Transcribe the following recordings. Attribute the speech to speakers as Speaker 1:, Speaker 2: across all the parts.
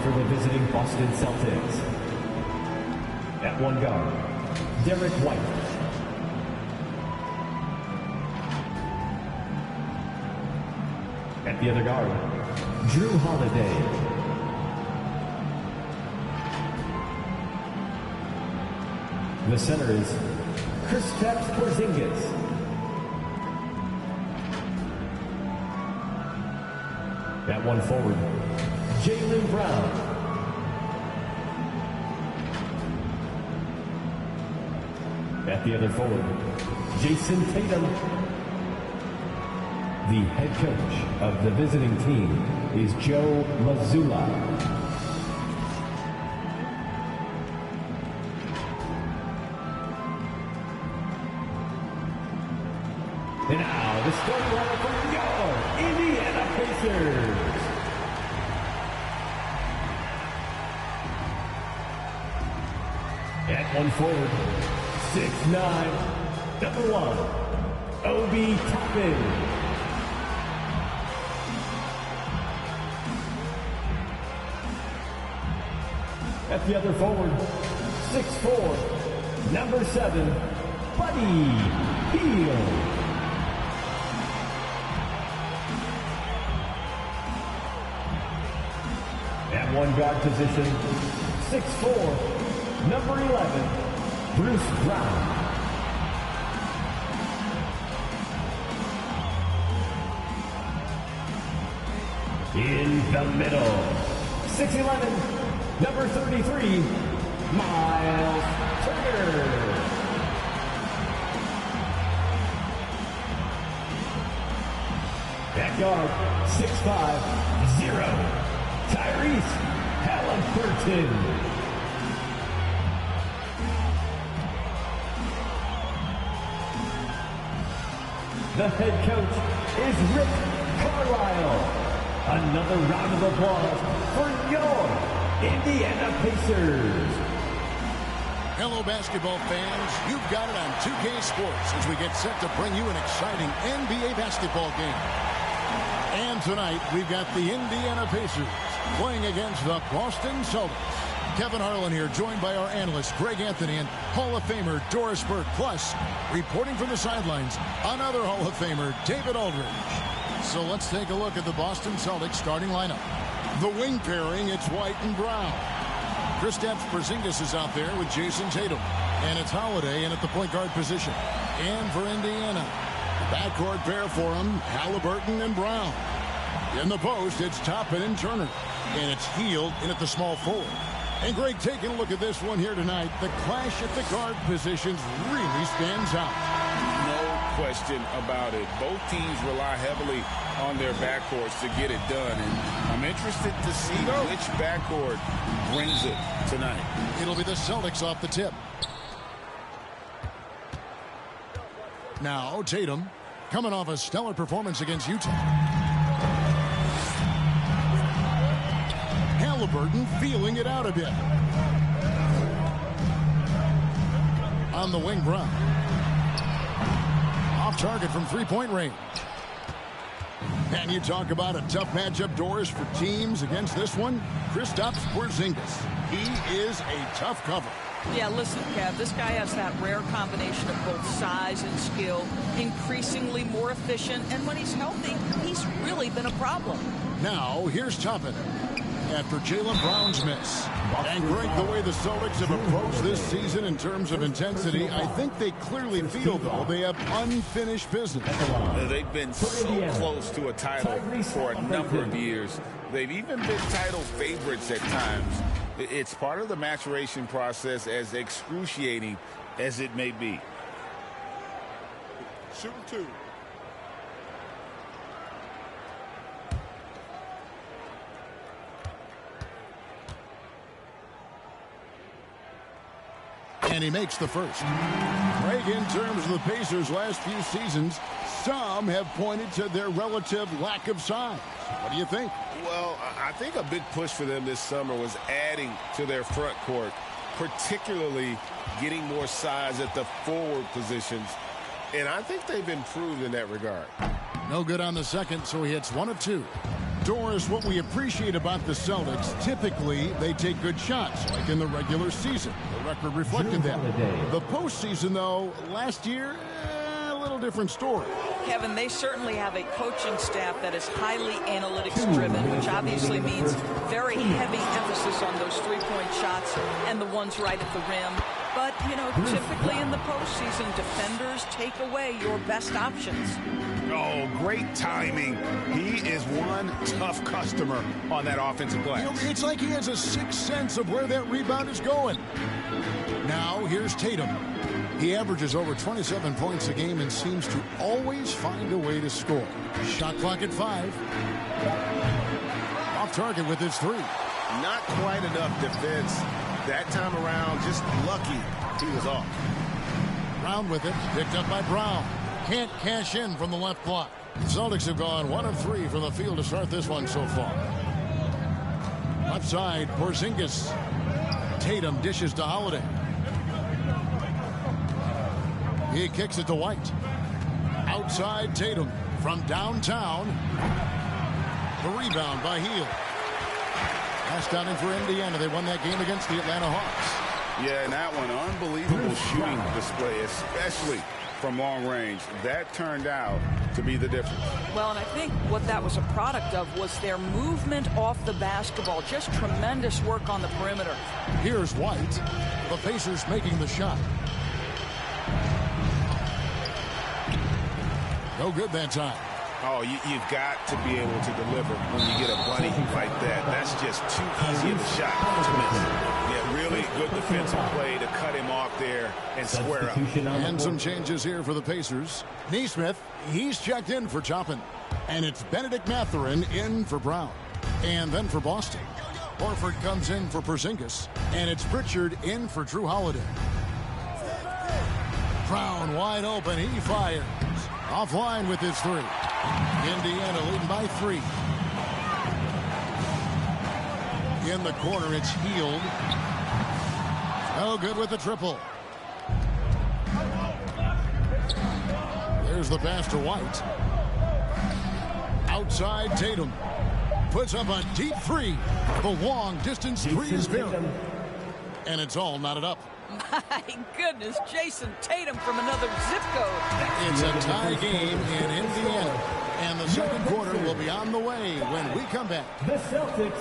Speaker 1: for the visiting Boston Celtics. At one guard, Derek White. At the other guard, Drew Holiday. The center is Kristaps Porzingis. At one forward, Jaylen Brown. At the other forward, Jason Tatum. The head coach of the visiting team is Joe Mazzulla. And now the starting lineup for your Indiana Pacers. At one forward, 6'9", number 1, Obi Toppin. At the other forward, 6'4", number 7, Buddy Hield. At one guard position, 6'4", number 11, Bruce Brown. In the middle, 6'11", number 33, Miles Turner. At guard, 6'5", 0, Tyrese Halliburton. The head coach is Rick Carlisle. Another round of applause for your Indiana Pacers.
Speaker 2: Hello, basketball fans. You've got it on 2K Sports as we get set to bring you an exciting NBA basketball game. And tonight, we've got the Indiana Pacers playing against the Boston Celtics. Kevin Harlan here, joined by our analyst, Greg Anthony, and Hall of Famer, Doris Burke. Plus, reporting from the sidelines, another Hall of Famer, David Aldridge. So let's take a look at the Boston Celtics starting lineup. The wing pairing, it's White and Brown. Kristaps Porzingis is out there with Jason Tatum. And it's Holiday in at the point guard position. And for Indiana, the backcourt pair for him, Halliburton and Brown. In the post, it's Toppin and Turner. And it's Hield in at the small forward. And Greg, taking a look at this one here tonight, the clash at the guard positions really stands out.
Speaker 3: No question about it. Both teams rely heavily on their backcourts to get it done. And I'm interested to see which backcourt brings it tonight.
Speaker 2: It'll be the Celtics off the tip. Now Tatum, coming off a stellar performance against Utah. Halliburton feeling it out a bit. On the wing, Brown. Off target from three-point range. And you talk about a tough matchup, Doris, for teams against this one. Kristaps Porzingis. He is a tough cover.
Speaker 4: Yeah, listen, Kev, this guy has that rare combination of both size and skill, increasingly more efficient, and when he's healthy, he's really been a problem.
Speaker 2: Now, here's Toppin after Jaylen Brown's miss. And Greg, the way the Celtics have approached this season in terms of intensity, I think they clearly feel, though, they have unfinished business.
Speaker 3: They've been so close to a title for a number of years. They've even been title favorites at times. It's part of the maturation process, as excruciating as it may be.
Speaker 5: Shooting two.
Speaker 2: And he makes the first. Greg, in terms of the Pacers' last few seasons, some have pointed to their relative lack of size. What do you think?
Speaker 3: Well, I think a big push for them this summer was adding to their front court, particularly getting more size at the forward positions. And I think they've improved in that regard.
Speaker 2: No good on the second, so he hits 1 of 2. Doris, what we appreciate about the Celtics, typically they take good shots, like in the regular season. The record reflected that. The postseason, though, last year, a little different story.
Speaker 4: Kevin, they certainly have a coaching staff that is highly analytics-driven, which obviously means very heavy emphasis on those three-point shots and the ones right at the rim. But, you know, typically in the postseason, defenders take away your best options.
Speaker 3: Oh, great timing. He is one tough customer on that offensive glass.
Speaker 2: You know, it's like he has a sixth sense of where that rebound is going. Now, here's Tatum. He averages over 27 points a game and seems to always find a way to score. Shot clock at 5. Off target with his 3.
Speaker 3: Not quite enough defense. That time around, just lucky he was off.
Speaker 2: Brown with it, picked up by Brown. Can't cash in from the left block. The Celtics have gone 1 of 3 from the field to start this one so far. Left side, Porzingis. Tatum dishes to Holiday. He kicks it to White. Outside Tatum from downtown. The rebound by Hield. Last down in for Indiana. They won that game against the Atlanta Hawks.
Speaker 3: Yeah, and that one, unbelievable shooting display, especially from long range. That turned out to be the difference.
Speaker 4: Well, and I think what that was a product of was their movement off the basketball. Just tremendous work on the perimeter.
Speaker 2: Here's White. The Pacers making the shot. No good that time.
Speaker 3: Oh, you've got to be able to deliver when you get a bunny like that. That's just too easy of a shot to miss. Yeah, really good defensive play to cut him off there and square up.
Speaker 2: And some changes here for the Pacers. Neesmith, he's checked in for Toppin. And it's Benedict Mathurin in for Brown. And then for Boston, Horford comes in for Porzingis. And it's Pritchard in for Drew Holiday. Brown wide open. He fires. Offline with his 3. Indiana leading by 3. In the corner, it's Hield. No good with the triple. There's the pass to White. Outside Tatum. Puts up a deep 3. The long distance 3 is buried. And it's all knotted up.
Speaker 4: My goodness, Jason Tatum from another zip code.
Speaker 2: It's a tie game in Indiana. And the second quarter will be on the way when we come back.
Speaker 1: The Celtics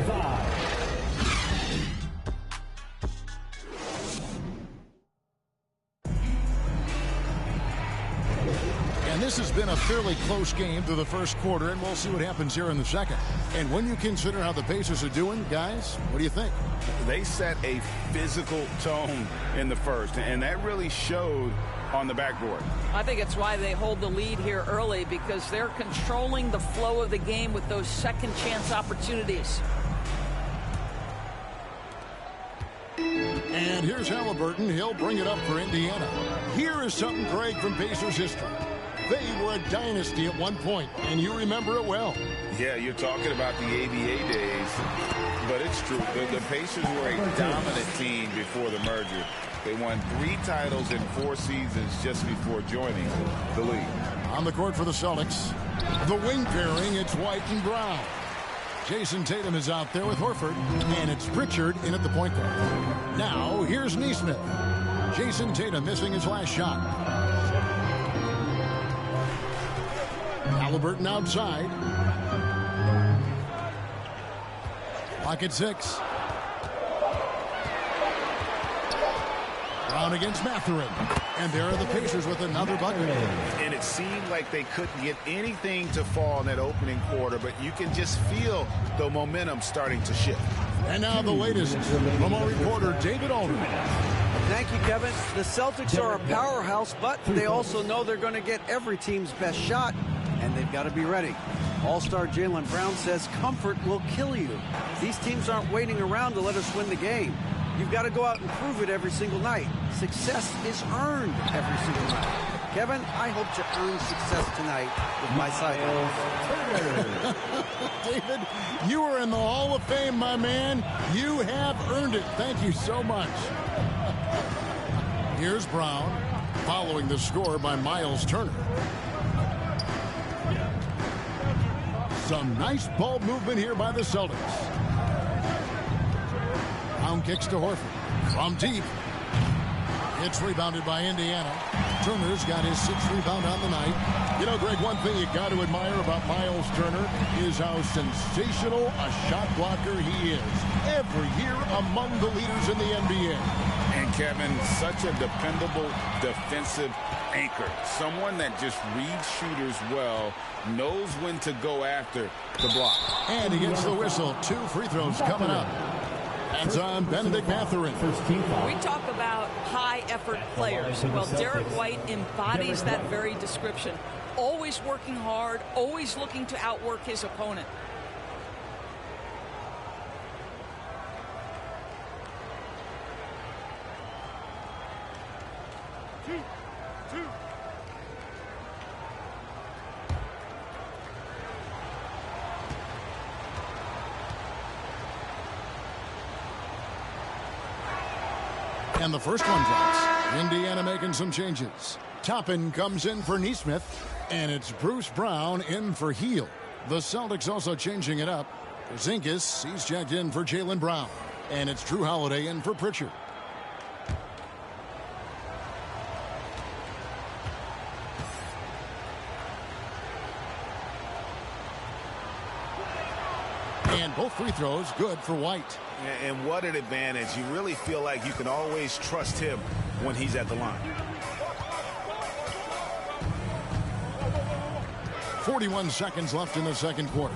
Speaker 1: 5.
Speaker 2: And this has been a fairly close game through the first quarter, and we'll see what happens here in the second. And when you consider how the Pacers are doing, guys, what do you think?
Speaker 3: They set a physical tone in the first, and that really showed on the backboard.
Speaker 4: I think it's why they hold the lead here early, because they're controlling the flow of the game with those second chance opportunities.
Speaker 2: And here's Halliburton. He'll bring it up for Indiana. Here is something, Greg, from Pacers history. They were a dynasty at one point, and you remember it well.
Speaker 3: Yeah, you're talking about the ABA days, but it's true. The Pacers were a dominant team before the merger. They won 3 titles in 4 seasons just before joining the league.
Speaker 2: On the court for the Celtics, the wing pairing, it's White and Brown. Jason Tatum is out there with Horford, and it's Pritchard in at the point guard. Now, here's Neesmith. Jason Tatum missing his last shot. Halliburton outside. Pocket 6. Brown against Mathurin. And there are the Pacers with another bucket.
Speaker 3: And it seemed like they couldn't get anything to fall in that opening quarter, but you can just feel the momentum starting to shift.
Speaker 2: And now the latest from our reporter, David Aldridge.
Speaker 5: Thank you, Kevin. The Celtics are a powerhouse, but they also know they're going to get every team's best shot, and they've got to be ready. All-star Jaylen Brown says comfort will kill you. These teams aren't waiting around to let us win the game. You've got to go out and prove it every single night. Success is earned every single night. Kevin, I hope to earn success tonight with my sideline.
Speaker 2: David, you are in the Hall of Fame, my man. You have earned it. Thank you so much. Here's Brown, following the score by Miles Turner. Some nice ball movement here by the Celtics. Brown kicks to Horford from deep. It's rebounded by Indiana. Turner's got his 6th rebound on the night. You know, Greg, one thing you got to admire about Miles Turner is how sensational a shot blocker he is. Every year among the leaders in the NBA.
Speaker 3: And Kevin, such a dependable defensive anchor. Someone that just reads shooters well, knows when to go after the block.
Speaker 2: And he gets the whistle. 2 free throws coming up. That's on Benedict Mathurin.
Speaker 4: We talk about high-effort players. Well, Derek White embodies that very description. Always working hard, always looking to outwork his opponent.
Speaker 2: And the first one drops. Indiana making some changes. Toppin comes in for Nesmith. And it's Bruce Brown in for Heel. The Celtics also changing it up. Zinkis, he's checked in for Jaylen Brown. And it's Drew Holiday in for Pritchard. And both free throws good for White.
Speaker 6: And what an advantage. You really feel like you can always trust him when he's at the line.
Speaker 2: 41 seconds left in the second quarter.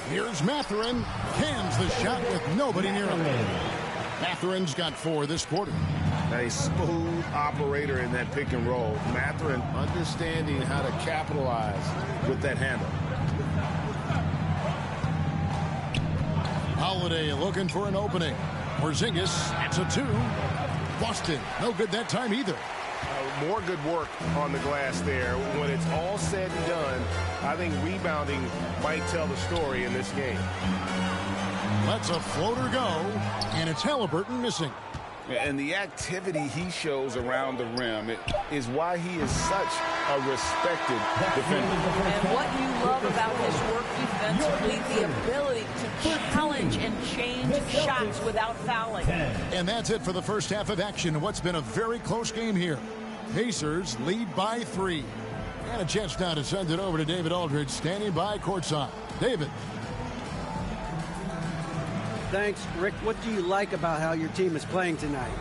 Speaker 2: Here's Mathurin. Cans the shot with nobody near him. Mathurin's got 4 this quarter.
Speaker 6: A smooth operator in that pick and roll. Mathurin understanding how to capitalize with that handle.
Speaker 2: Holiday looking for an opening. Porzingis, that's a 2. Boston, no good that time either.
Speaker 6: More good work on the glass there. When it's all said and done, I think rebounding might tell the story in this game.
Speaker 2: Lets a floater go, and it's Halliburton missing.
Speaker 3: And the activity he shows around the rim is why he is such a respected defender.
Speaker 4: And what you love about his work defensively, the ability to challenge and change shots without fouling.
Speaker 2: And that's it for the first half of action. What's been a very close game here. Pacers lead by 3. And a chance now to send it over to David Aldridge, standing by courtside. David.
Speaker 5: Thanks, Rick. What do you like about how your team is playing tonight?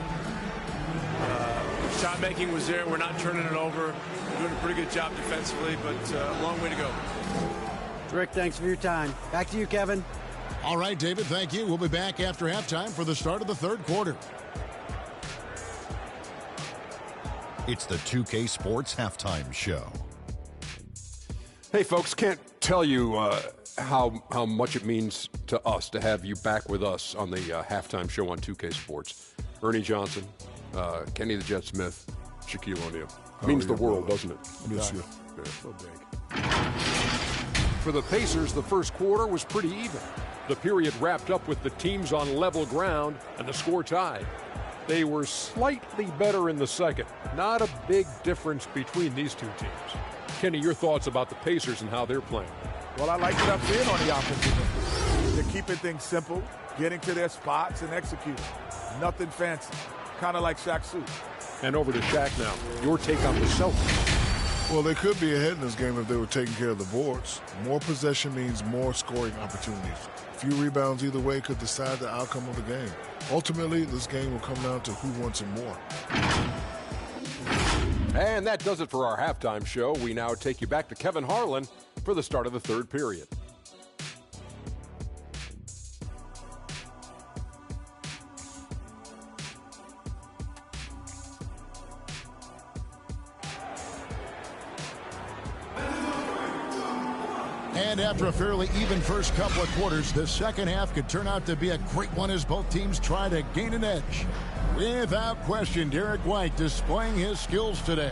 Speaker 7: Shot making was there. We're not turning it over. We're doing a pretty good job defensively, but a long way to go.
Speaker 5: Rick, thanks for your time. Back to you, Kevin.
Speaker 2: All right, David, thank you. We'll be back after halftime for the start of the third quarter.
Speaker 8: It's the 2K Sports Halftime Show.
Speaker 9: Hey, folks, can't tell you how much it means to us to have you back with us on the halftime show on 2K Sports. Ernie Johnson, Kenny the Jet Smith, Shaquille O'Neal. Means the world, doesn't it?
Speaker 10: Miss you.
Speaker 9: Yeah. So big. For the Pacers, the first quarter was pretty even. The period wrapped up with the teams on level ground and the score tied. They were slightly better in the second. Not a big difference between these two teams. Kenny, your thoughts about the Pacers and how they're playing?
Speaker 10: Well, I like what I'm seeing on the offensive end. They're keeping things simple, getting to their spots and executing. Nothing fancy. Kind of like Shaq Suit.
Speaker 9: And over to Shaq now. Your take on the Celtics.
Speaker 11: Well, they could be ahead in this game if they were taking care of the boards. More possession means more scoring opportunities. A few rebounds either way could decide the outcome of the game. Ultimately, this game will come down to who wants it more.
Speaker 9: And that does it for our halftime show. We now take you back to Kevin Harlan for the start of the third period.
Speaker 2: And after a fairly even first couple of quarters, the second half could turn out to be a great one as both teams try to gain an edge. Without question, Derek White displaying his skills today.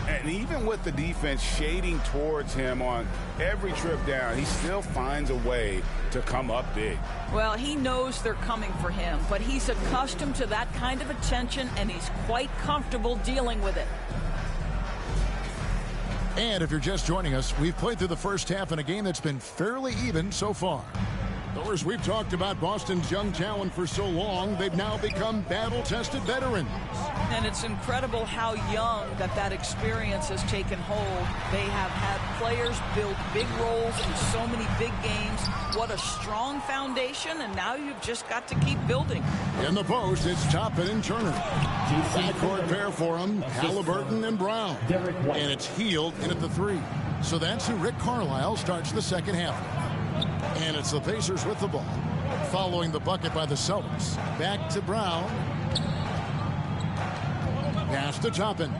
Speaker 3: And even with the defense shading towards him on every trip down, he still finds a way to come up big.
Speaker 4: Well, he knows they're coming for him, but he's accustomed to that kind of attention, and he's quite comfortable dealing with it.
Speaker 2: And if you're just joining us, we've played through the first half in a game that's been fairly even so far. As we've talked about Boston's young talent for so long, they've now become battle-tested veterans.
Speaker 4: And it's incredible how young that experience has taken hold. They have had players build big roles in so many big games. What a strong foundation, and now you've just got to keep building.
Speaker 2: In the post, it's Toppin and Turner. Backcourt pair for them, Halliburton and Brown. And it's Hield in at the 3. So that's who Rick Carlisle starts the second half. And it's the Pacers with the ball. Following the bucket by the Celtics. Back to Brown. Pass to Toppin.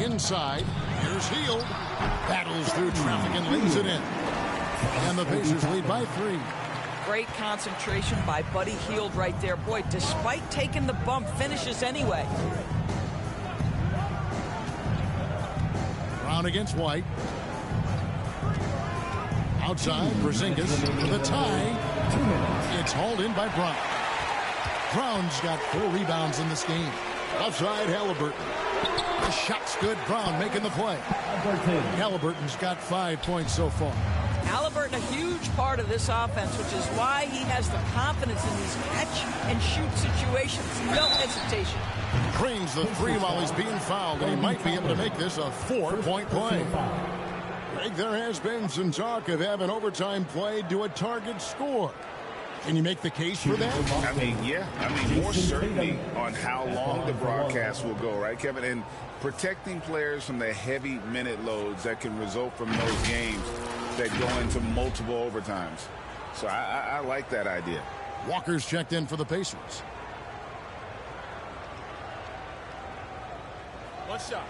Speaker 2: Inside. Here's Hield. Battles through traffic and lays it in. And the Pacers lead by 3.
Speaker 4: Great concentration by Buddy Hield right there. Boy, despite taking the bump, finishes anyway.
Speaker 2: Brown against White. Outside, Porzingis for the tie. It's hauled in by Brown. Brown's got 4 rebounds in this game. Outside, Halliburton. The shot's good. Brown making the play. Halliburton's got 5 points so far.
Speaker 4: Halliburton, a huge part of this offense, which is why he has the confidence in these catch-and-shoot situations. No hesitation.
Speaker 2: Drains the 3 while he's being fouled, and he might be able to make this a 4-point play. Greg, there has been some talk of having overtime played to a target score. Can you make the case for that?
Speaker 3: I mean, yeah. I mean, more certainty on how long the broadcast will go, right, Kevin? And protecting players from the heavy minute loads that can result from those games that go into multiple overtimes. So I like that idea.
Speaker 2: Walker's checked in for the Pacers.
Speaker 7: One shot.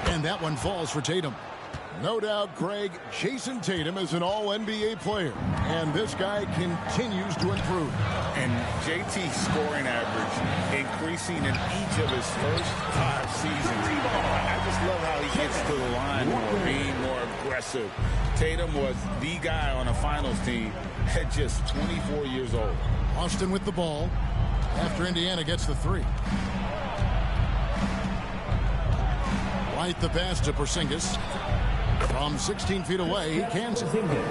Speaker 2: And that one falls for Tatum. No doubt, Greg, Jason Tatum is an all-NBA player. And this guy continues to improve.
Speaker 3: And JT's scoring average increasing in each of his first 5 seasons. I just love how he gets to the line more, being more aggressive. Tatum was the guy on a finals team at just 24 years old.
Speaker 2: Austin with the ball after Indiana gets the 3. White the pass to Porzingis. From 16 feet away, he cans it.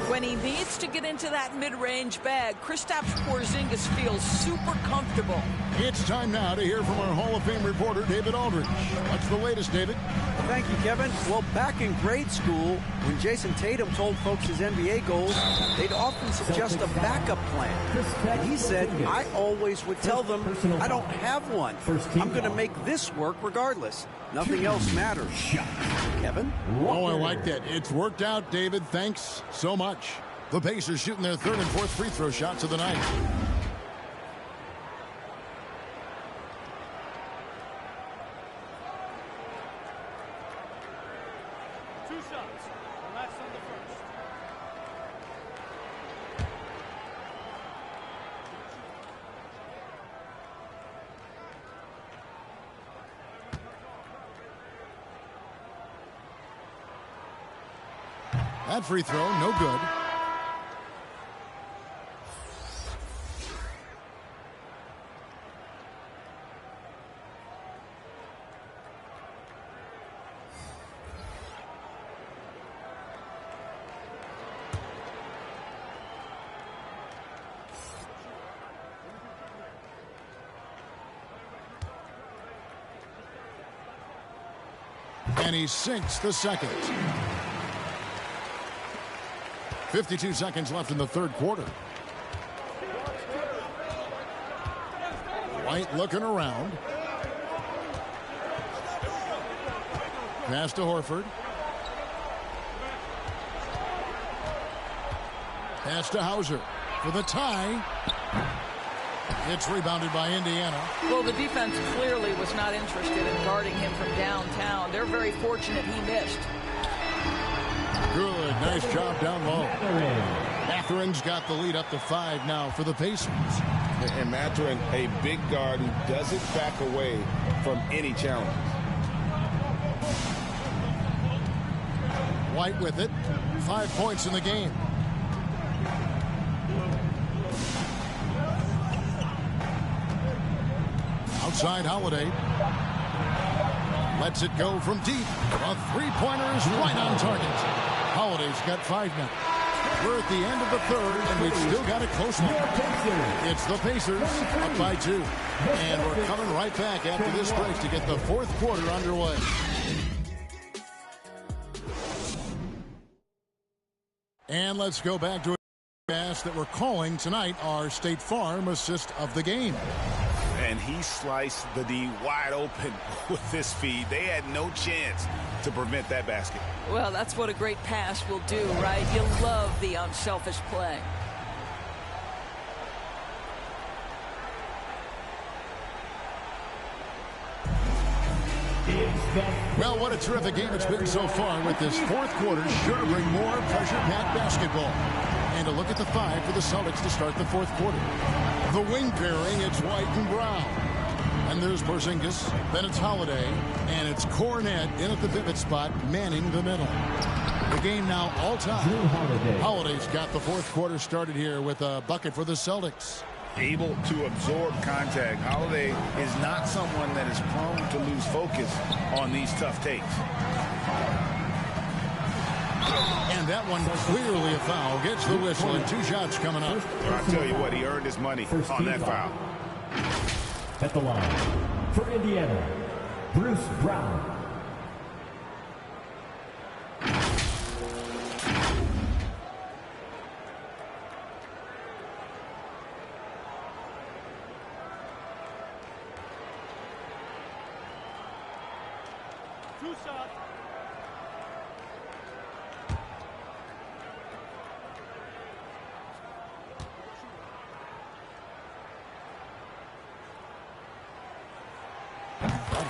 Speaker 4: When he needs to get into that mid-range bag, Kristaps Porzingis feels super comfortable.
Speaker 2: It's time now to hear from our Hall of Fame reporter, David Aldridge. What's the latest, David?
Speaker 5: Thank you, Kevin. Well, back in grade school, when Jason Tatum told folks his NBA goals, they'd often suggest a backup plan. And he said, I always would tell them, I don't have one. I'm going to make this work regardless. Nothing else matters. Kevin?
Speaker 2: Oh, I like that. It's worked out, David. Thanks so much. The Pacers shooting their 3rd and 4th free throw shots of the night. That free throw, no good. And he sinks the second. 52 seconds left in the 3rd quarter. White looking around. Pass to Horford. Pass to Hauser for the tie. It's rebounded by Indiana.
Speaker 4: Well, the defense clearly was not interested in guarding him from downtown. They're very fortunate he missed.
Speaker 2: Good, nice job down low. Mathurin's got the lead up to 5 now for the Pacers.
Speaker 3: And Mathurin, a big guard who doesn't back away from any challenge.
Speaker 2: White with it. 5 points in the game. Outside Holiday. Lets it go from deep. A three-pointer is right on target. Holiday's got 5 now. We're at the end of the third, and we've still got a close one. It's the Pacers up by 2. And we're coming right back after this break to get the fourth quarter underway. And let's go back to a pass that we're calling tonight our State Farm assist of the game.
Speaker 3: And he sliced the D wide open with this feed. They had no chance to prevent that basket.
Speaker 4: Well, that's what a great pass will do, right? You love the unselfish play.
Speaker 2: Well, what a terrific game it's been so far with this fourth quarter. Sure to bring more pressure-packed basketball. And a look at the 5 for the Celtics to start the fourth quarter. The wing pairing, it's White and Brown. And there's Porzingis, then it's Holiday, and it's Cornette in at the pivot spot, manning the middle. The game now all time. Holiday's got the fourth quarter started here with a bucket for the Celtics.
Speaker 3: Able to absorb contact. Holiday is not someone that is prone to lose focus on these tough takes.
Speaker 2: And that one clearly a foul. Gets the whistle and 2 shots coming up.
Speaker 3: I'll tell you what, he earned his money on that foul.
Speaker 1: At the line for Indiana, Bruce Brown.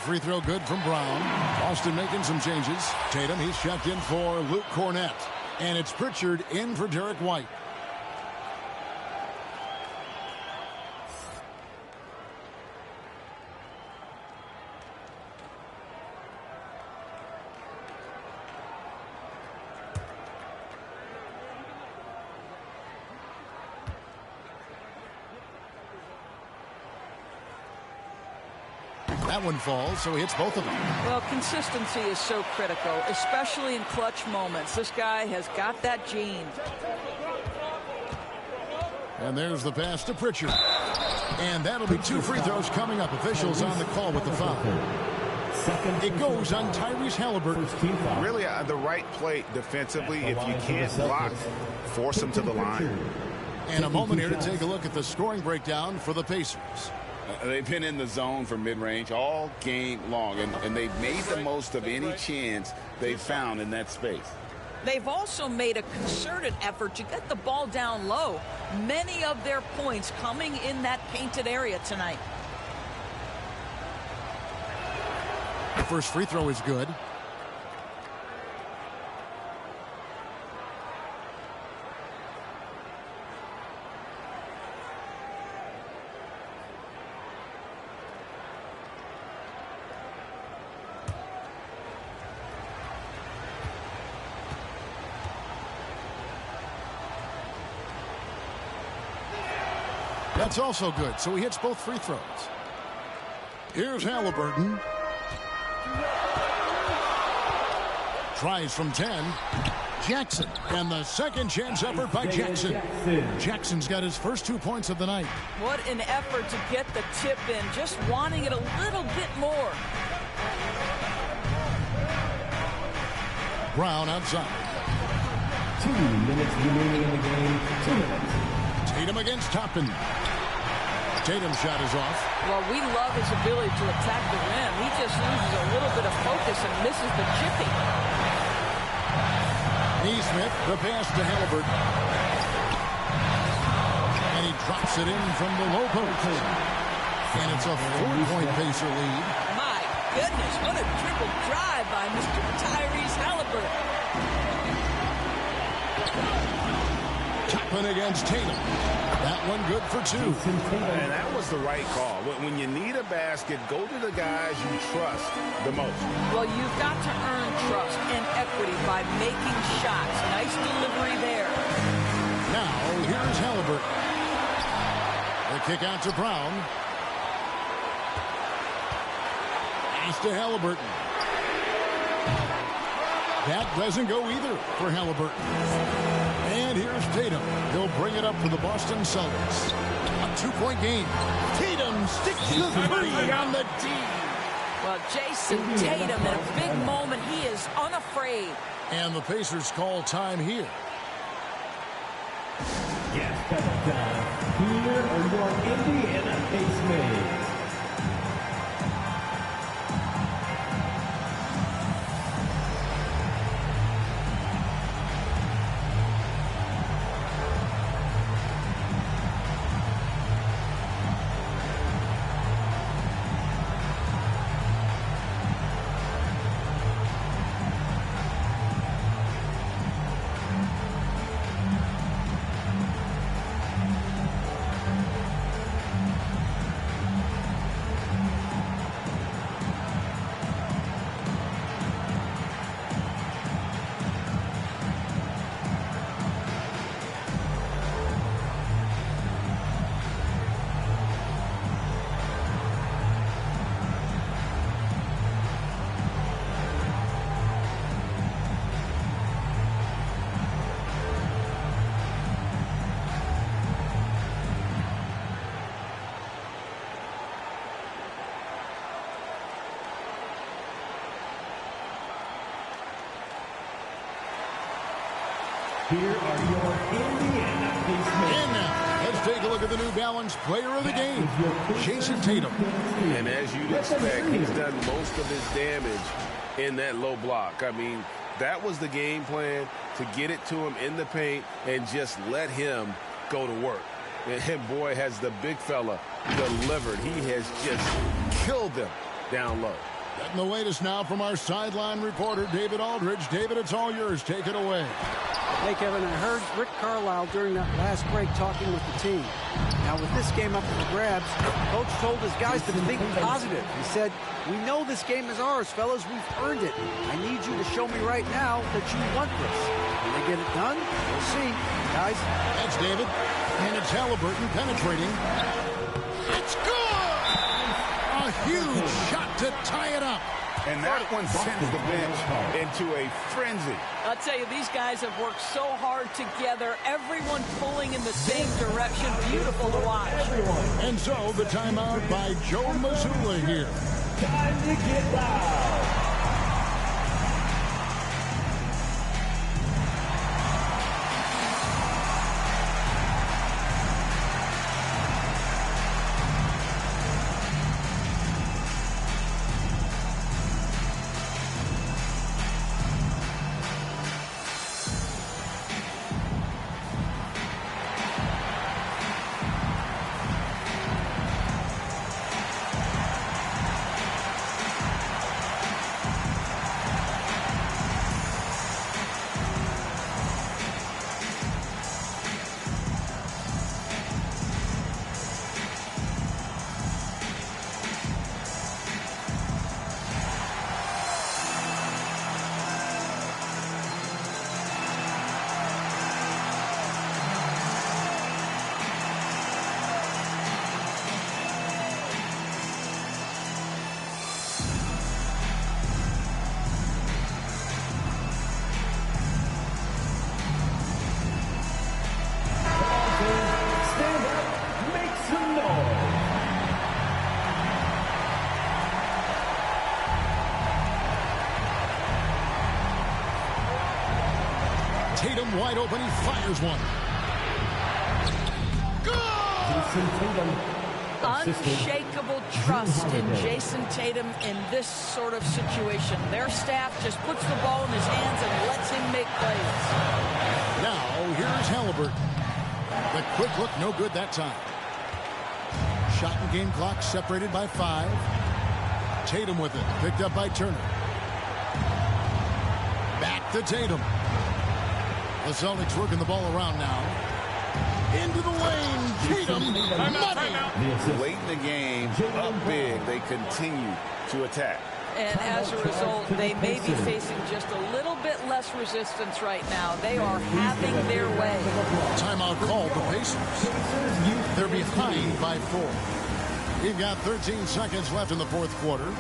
Speaker 2: Free throw good from Brown. Austin making some changes. Tatum, he's checked in for Luke Cornette. And it's Pritchard in for Derek White. That one falls, so he hits both of them.
Speaker 4: Well, consistency is so critical, especially in clutch moments. This guy has got that gene.
Speaker 2: And there's the pass to Pritchard. And that'll be 2 free throws coming up. Officials on the call with the foul. It goes on Tyrese Halliburton.
Speaker 3: Really the right play defensively. If you can't block, force him to the line.
Speaker 2: And a moment here to take a look at the scoring breakdown for the Pacers.
Speaker 3: They've been in the zone for mid-range all game long, and they've made the most of any chance they've found in that space.
Speaker 4: They've also made a concerted effort to get the ball down low. Many of their points coming in that painted area tonight.
Speaker 2: The first free throw is good. That's also good, so he hits both free throws. Here's Halliburton. Tries from 10. Jackson, and the second chance effort by Jackson. Jackson's got his first 2 points of the night.
Speaker 4: What an effort to get the tip in, just wanting it a little bit more.
Speaker 2: Brown outside.
Speaker 1: 2 minutes remaining in the game. 2 minutes.
Speaker 2: Tatum against Toppin. Tatum's shot is off.
Speaker 4: Well, we love his ability to attack the rim. He just loses a little bit of focus and misses the chippy.
Speaker 2: Neesmith, the pass to Halliburton. And he drops it in from the low post. And it's a 4-point Pacer lead.
Speaker 4: My goodness, what a triple drive by Mr. Tyrese Halliburton.
Speaker 2: Toppin against Tatum. That one good for 2.
Speaker 3: And that was the right call. When you need a basket, go to the guys you trust the most.
Speaker 4: Well, you've got to earn trust and equity by making shots. Nice delivery there.
Speaker 2: Now, here's Halliburton. The kick out to Brown. to Halliburton. That doesn't go either for Halliburton. And here's Tatum. He'll bring it up for the Boston Celtics. A 2-point game. Tatum sticks the three on the D.
Speaker 4: Well, Jason Tatum, in a big moment, he is unafraid.
Speaker 2: And the Pacers call time here.
Speaker 1: Yes, time. Here are your Indiana Pacers. Here are your Indiana Pacers.
Speaker 2: And now, let's take a look at the New Balance player of the game, Jason Tatum.
Speaker 6: And as you'd expect, he's done most of his damage in that low block. I mean, that was the game plan, to get it to him in the paint and just let him go to work. And boy, has the big fella delivered. He has just killed them down low.
Speaker 2: Getting the latest now from our sideline reporter, David Aldridge. David, it's all yours. Take it away.
Speaker 5: Hey, Kevin, I heard Rick Carlisle during that last break talking with the team. Now, with this game up for grabs, Coach told his guys to think positive. He said, "We know this game is ours, fellas. We've earned it. I need you to show me right now that you want this." Will they get it done? We'll see, guys.
Speaker 2: That's David. And it's Halliburton penetrating. It's good! A huge shot to tie it up.
Speaker 3: And that one sends the bench into a frenzy.
Speaker 4: I'll tell you, these guys have worked so hard together. Everyone pulling in the same direction. Beautiful to watch.
Speaker 2: And so the timeout by Joe Mazzulla here.
Speaker 1: Time to get loud.
Speaker 2: Tatum wide open. He fires one.
Speaker 4: Unshakable trust in Jason Tatum in this sort of situation. Their staff just puts the ball in his hands and lets him make plays.
Speaker 2: Now, here's Halliburton. The quick look, no good that time. Shot and game clock separated by 5. Tatum with it, picked up by Turner. Back to Tatum. The Celtics working the ball around now. Into the lane, Tatum, money.
Speaker 3: Late in the game, up big, they continue to attack.
Speaker 4: And as a result, they may be facing just a little bit less resistance right now. They are having their way.
Speaker 2: Timeout called the Pacers. They're behind by 4. We've got 13 seconds left in the fourth quarter.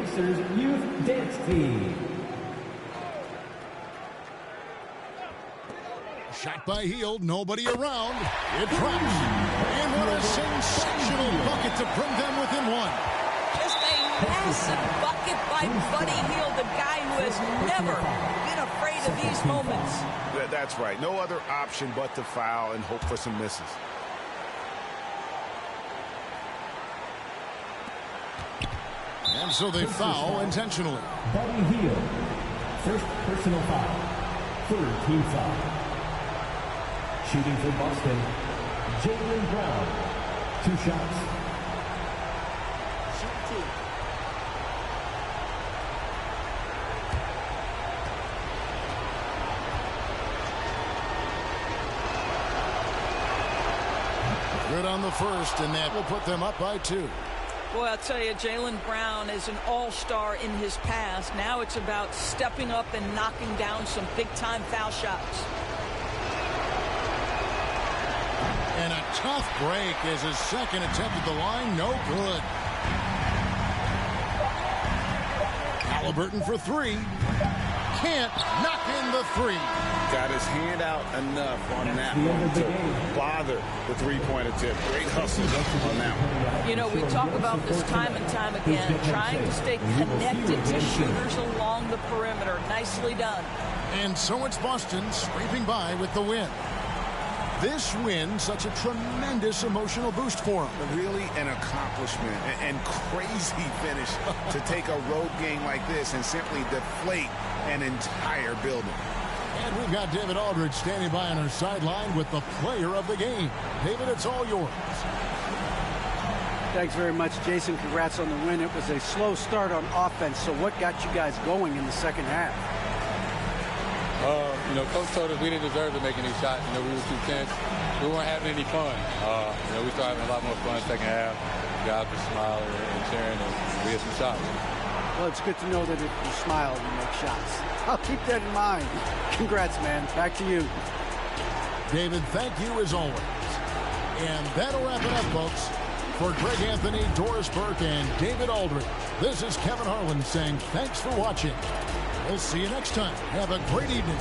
Speaker 1: Pacers Youth Dance Team.
Speaker 2: Shot by Hield, nobody around. It drops. And what a sensational bucket to bring them within one.
Speaker 4: Just a massive bucket by Buddy Hield, the guy who has never been afraid of these moments.
Speaker 3: That's right. No other option but to foul and hope for some misses.
Speaker 2: And so they foul intentionally.
Speaker 1: Buddy Hield, first personal foul, third team foul. Shooting for Boston, Jaylen Brown, 2 shots.
Speaker 2: Good on the first, and that will put them up by 2.
Speaker 4: Boy, I'll tell you, Jaylen Brown is an all-star in his past. Now it's about stepping up and knocking down some big-time foul shots.
Speaker 2: And a tough break as his second attempt at the line, no good. Halliburton for 3. Can't knock in the 3.
Speaker 3: Got his hand out enough on that one to bother the three-point attempt. Great hustle on that one.
Speaker 4: You know, we talk about this time and time again, trying to stay connected to shooters along the perimeter. Nicely done.
Speaker 2: And so it's Boston scraping by with the win. This win, such a tremendous emotional boost for him.
Speaker 3: Really an accomplishment and crazy finish to take a road game like this and simply deflate an entire building.
Speaker 2: And we've got David Aldridge standing by on our sideline with the player of the game. David, it's all yours.
Speaker 5: Thanks very much, Jason. Congrats on the win. It was a slow start on offense, so what got you guys going in the second half?
Speaker 12: You know, Coach told us we didn't deserve to make any shots. You know, we were too tense. We weren't having any fun. You know, we started having a lot more fun second half. Guys were smiling and cheering, and we had some shots.
Speaker 5: Well, it's good to know that if you smile, you make shots. I'll keep that in mind. Congrats, man. Back to you.
Speaker 2: David, thank you as always. And that'll wrap it up, folks. For Greg Anthony, Doris Burke, and David Aldridge, this is Kevin Harlan saying thanks for watching. We'll see you next time. Have a great evening.